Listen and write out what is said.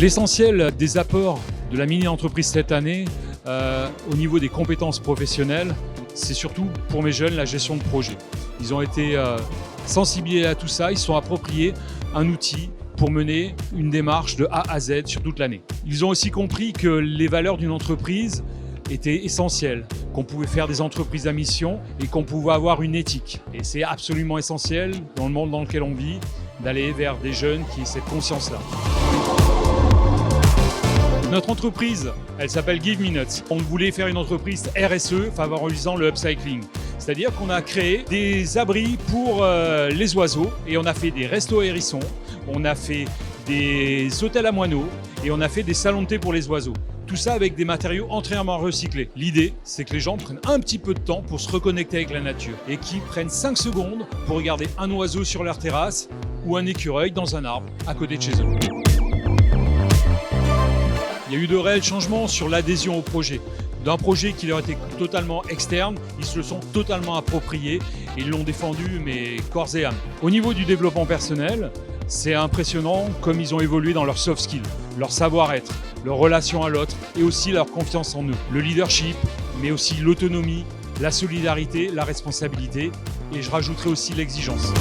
L'essentiel des apports de la mini-entreprise cette année, au niveau des compétences professionnelles, c'est surtout pour mes jeunes la gestion de projet. Ils ont été sensibilisés à tout ça, ils se sont appropriés un outil pour mener une démarche de A à Z sur toute l'année. Ils ont aussi compris que les valeurs d'une entreprise étaient essentielles, qu'on pouvait faire des entreprises à mission et qu'on pouvait avoir une éthique. Et c'est absolument essentiel dans le monde dans lequel on vit d'aller vers des jeunes qui aient cette conscience-là. Notre entreprise, elle s'appelle Give Me Nuts. On voulait faire une entreprise RSE favorisant le upcycling. C'est-à-dire qu'on a créé des abris pour les oiseaux et on a fait des restos hérissons, on a fait des hôtels à moineaux et on a fait des salons de thé pour les oiseaux. Tout ça avec des matériaux entièrement recyclés. L'idée, c'est que les gens prennent un petit peu de temps pour se reconnecter avec la nature et qu'ils prennent 5 secondes pour regarder un oiseau sur leur terrasse ou un écureuil dans un arbre à côté de chez eux. Il y a eu de réels changements sur l'adhésion au projet. D'un projet qui leur était totalement externe, ils se le sont totalement appropriés et ils l'ont défendu, mais corps et âme. Au niveau du développement personnel, c'est impressionnant comme ils ont évolué dans leurs soft skills, leur savoir-être, leur relation à l'autre et aussi leur confiance en eux. Le leadership, mais aussi l'autonomie, la solidarité, la responsabilité et je rajouterai aussi l'exigence.